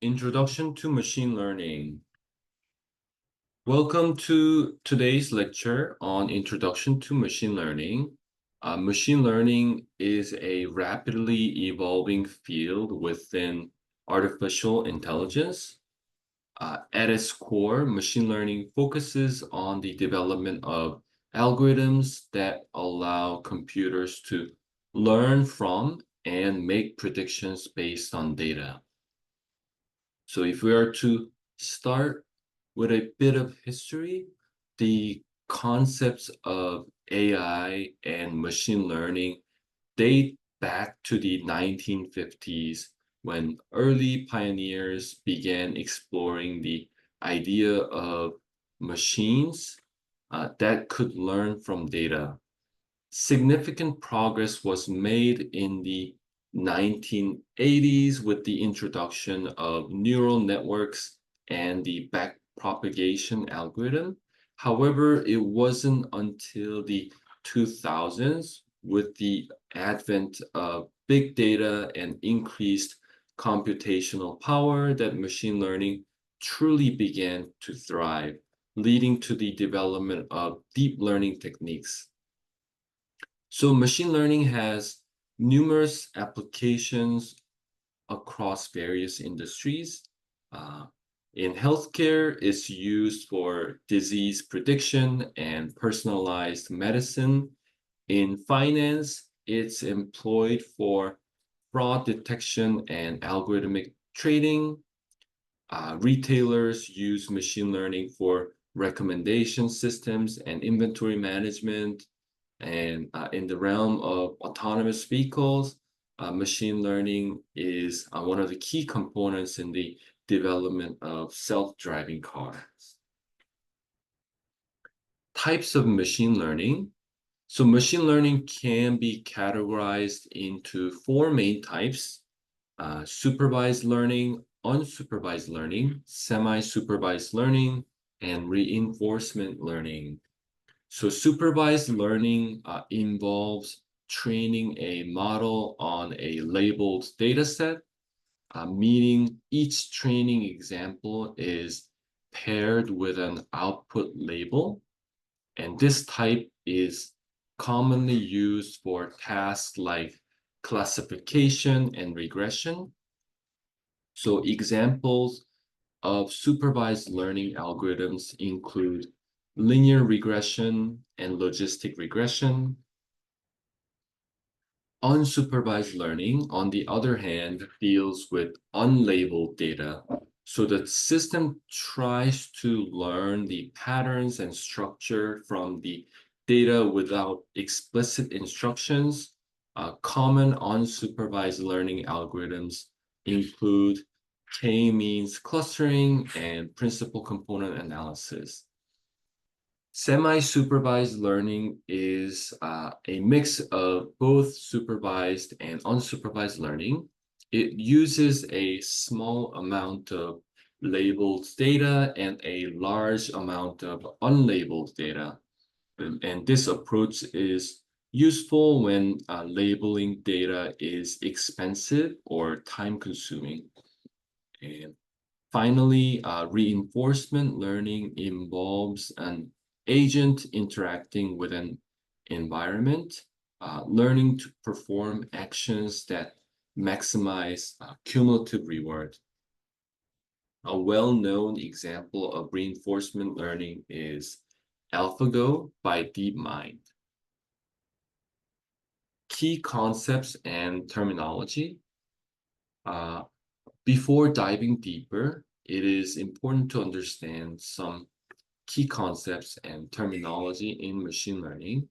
Introduction to Machine Learning. Welcome to today's lecture on Introduction to Machine Learning. Machine learning is a rapidly evolving field within artificial intelligence. At its core, machine learning focuses on the development of algorithms that allow computers to learn from and make predictions based on data. So if we are to start with a bit of history, the concepts of AI and machine learning date back to the 1950s when early pioneers began exploring the idea of machines that could learn from data. Significant progress was made in the 1980s with the introduction of neural networks and the backpropagation algorithm. However, it wasn't until the 2000s, with the advent of big data and increased computational power, that machine learning truly began to thrive, leading to the development of deep learning techniques. So machine learning has numerous applications across various industries. Uh, in healthcare, it's used for disease prediction and personalized medicine. In finance, it's employed for fraud detection and algorithmic trading. Retailers use machine learning for recommendation systems and inventory management. And in the realm of autonomous vehicles, machine learning is one of the key components in the development of self-driving cars. Types of machine learning. So machine learning can be categorized into four main types: supervised learning, unsupervised learning, semi-supervised learning, and reinforcement learning. So supervised learning involves training a model on a labeled data set, meaning each training example is paired with an output label. And this type is commonly used for tasks like classification and regression. So examples of supervised learning algorithms include linear regression and logistic regression. Unsupervised learning, on the other hand, deals with unlabeled data. So the system tries to learn the patterns and structure from the data without explicit instructions. Common unsupervised learning algorithms include k-means clustering and principal component analysis. Semi-supervised learning is a mix of both supervised and unsupervised learning. It uses a small amount of labeled data and a large amount of unlabeled data. And this approach is useful when labeling data is expensive or time-consuming. And finally, reinforcement learning involves an agent interacting with an environment, learning to perform actions that maximize cumulative reward. A well-known example of reinforcement learning is AlphaGo by DeepMind. Key concepts and terminology. Before diving deeper, it is important to understand some key concepts and terminology in machine learning.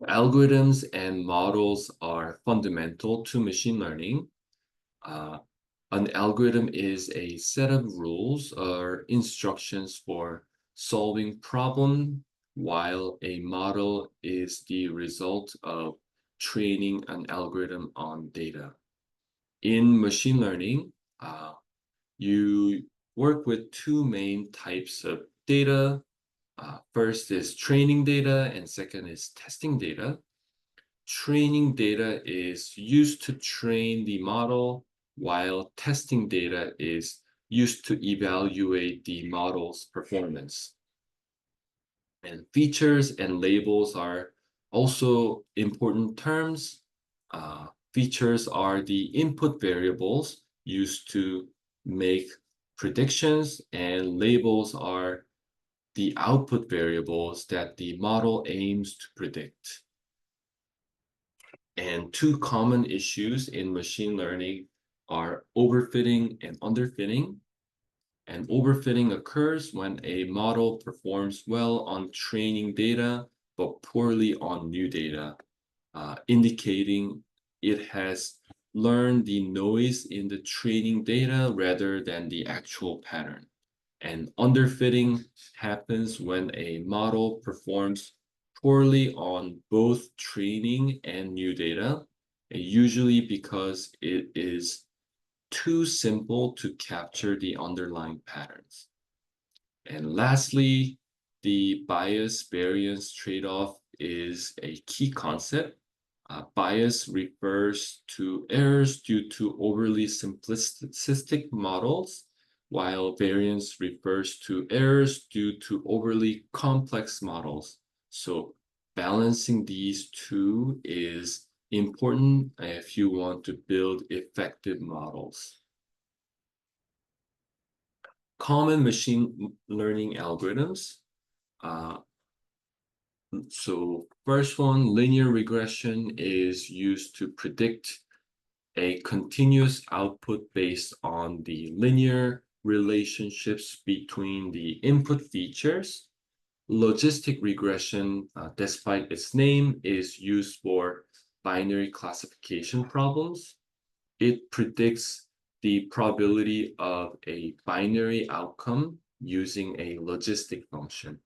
Algorithms and models are fundamental to machine learning. An algorithm is a set of rules or instructions for solving problem, while a model is the result of training an algorithm on data. In machine learning, you work with two main types of data. First is training data, and second is testing data. Training data is used to train the model, while testing data is used to evaluate the model's performance. And features and labels are also important terms. Features are the input variables used to make predictions, and labels are the output variables that the model aims to predict. And two common issues in machine learning are overfitting and underfitting. And overfitting occurs when a model performs well on training data, but poorly on new data, indicating it has learned the noise in the training data rather than the actual pattern. And underfitting happens when a model performs poorly on both training and new data, and usually because it is too simple to capture the underlying patterns. And lastly, the bias variance trade-off is a key concept. Bias refers to errors due to overly simplistic models, while variance refers to errors due to overly complex models. So balancing these two is important if you want to build effective models. Common machine learning algorithms. Uh, so first one, linear regression is used to predict a continuous output based on the linear relationships between the input features. Logistic regression, despite its name, is used for binary classification problems. It predicts the probability of a binary outcome using a logistic function.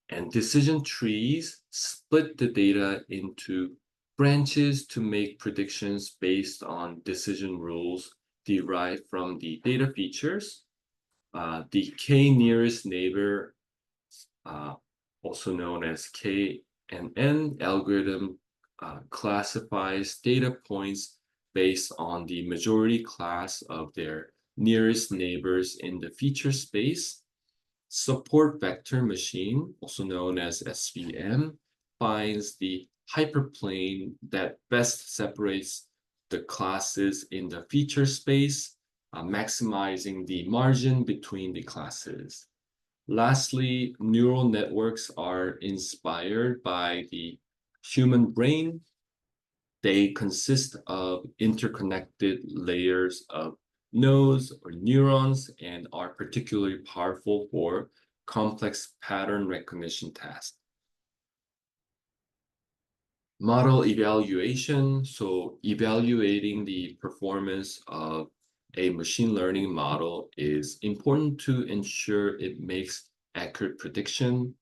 And decision trees split the data into branches to make predictions based on decision rules derived from the data features. The k nearest neighbor, uh, also known as KNN algorithm, classifies data points based on the majority class of their nearest neighbors in the feature space. Support vector machine, also known as SVM, finds the hyperplane that best separates the classes in the feature space, maximizing the margin between the classes. Lastly, neural networks are inspired by the human brain. They consist of interconnected layers of nodes or neurons and are particularly powerful for complex pattern recognition tasks. Model evaluation. So evaluating the performance of a machine learning model is important to ensure it makes accurate prediction.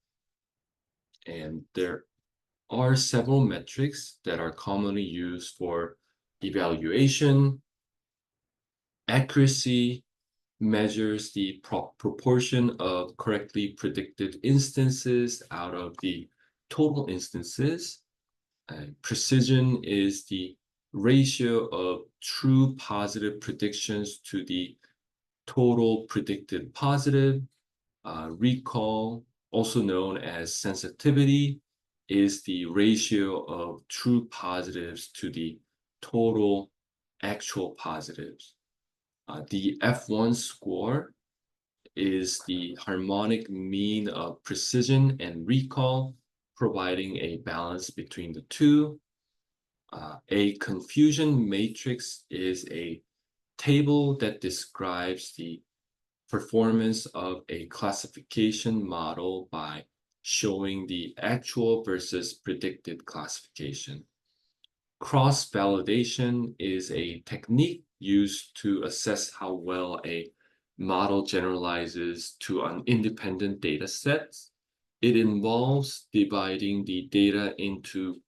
And there are several metrics that are commonly used for evaluation. Accuracy measures the proportion of correctly predicted instances out of the total instances. Precision is the ratio of true positive predictions to the total predicted positive. Recall, also known as sensitivity, is the ratio of true positives to the total actual positives. The F1 score is the harmonic mean of precision and recall, providing a balance between the two. A confusion matrix is a table that describes the performance of a classification model by showing the actual versus predicted classification. Cross-validation is a technique used to assess how well a model generalizes to an independent data set. It involves dividing the data into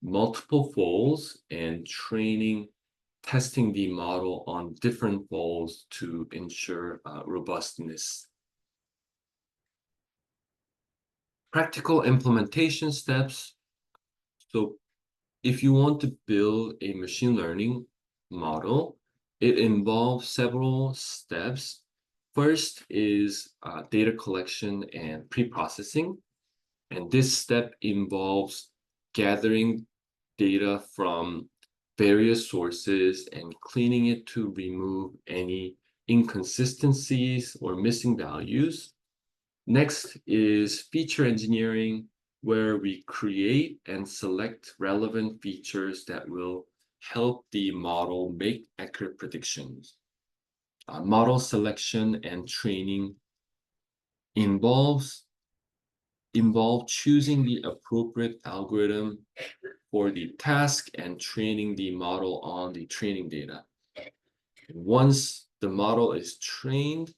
multiple folds and testing the model on different folds to ensure robustness. Practical implementation steps. So if you want to build a machine learning model, It involves several steps. First is data collection and pre-processing. And this step involves gathering data from various sources and cleaning it to remove any inconsistencies or missing values. Next is feature engineering, where we create and select relevant features that will help the model make accurate predictions. Model selection and training involves choosing the appropriate algorithm for the task and training the model on the training data. Once the model is trained,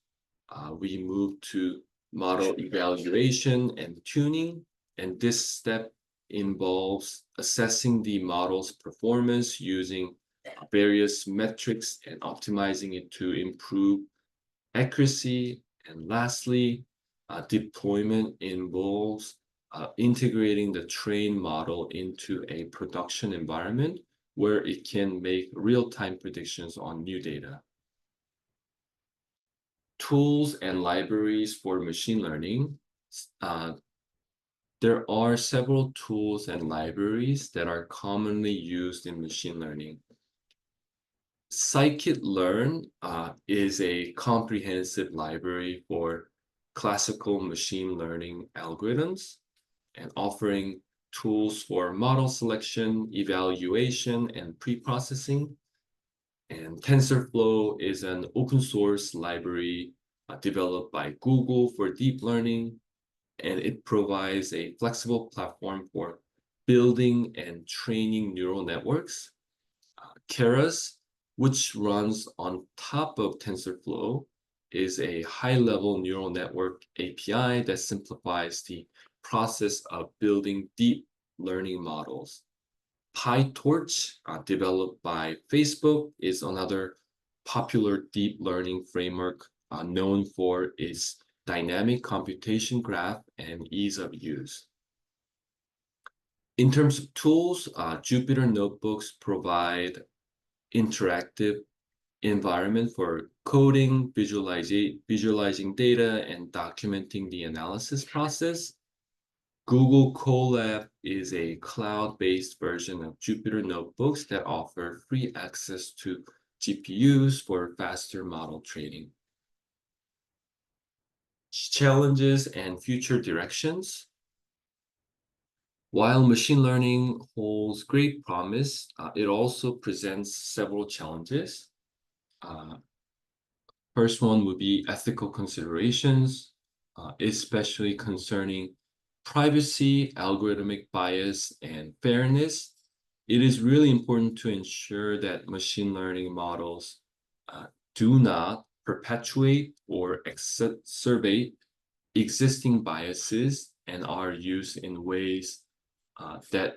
we move to model evaluation and tuning, and this step involves assessing the model's performance using various metrics and optimizing it to improve accuracy. And lastly, deployment involves integrating the trained model into a production environment where it can make real-time predictions on new data. Tools and libraries for machine learning. Uh, there are several tools and libraries that are commonly used in machine learning. Scikit-learn is a comprehensive library for classical machine learning algorithms and offering tools for model selection, evaluation, and pre-processing. And TensorFlow is an open source library developed by Google for deep learning, and it provides a flexible platform for building and training neural networks. Keras, which runs on top of TensorFlow, is a high-level neural network API that simplifies the process of building deep learning models. PyTorch, developed by Facebook, is another popular deep learning framework known for its dynamic computation graph and ease of use. In terms of tools, Jupyter Notebooks provide interactive environment for coding, visualizing data, and documenting the analysis process. Google Colab is a cloud-based version of Jupyter Notebooks that offer free access to GPUs for faster model training. Challenges and future directions. While machine learning holds great promise, it also presents several challenges. First one would be ethical considerations, especially concerning privacy, algorithmic bias, and fairness. It is really important to ensure that machine learning models do not perpetuate or exacerbate existing biases and are used in ways that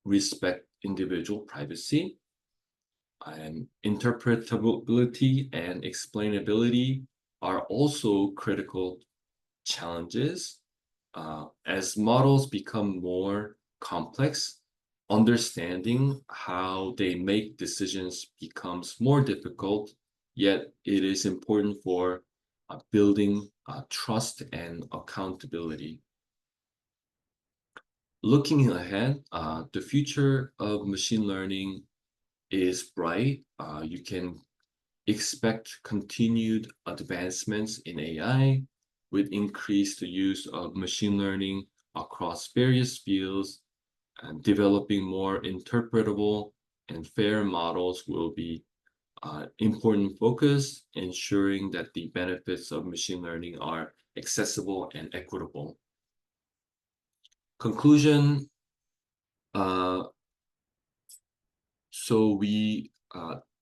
respect individual privacy. And interpretability and explainability are also critical challenges. As models become more complex, understanding how they make decisions becomes more difficult, yet it is important for building trust and accountability. Looking ahead, the future of machine learning is bright. You can expect continued advancements in AI with increased use of machine learning across various fields, and developing more interpretable and fair models will be important focus, ensuring that the benefits of machine learning are accessible and equitable. Conclusion, uh, so we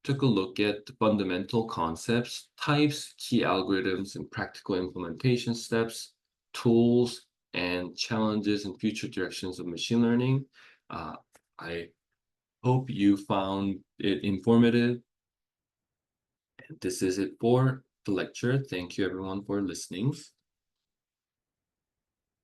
took a look at the fundamental concepts, types, key algorithms, and practical implementation steps, tools, and challenges and future directions of machine learning. I hope you found it informative. This is it for the lecture. Thank you everyone for listening.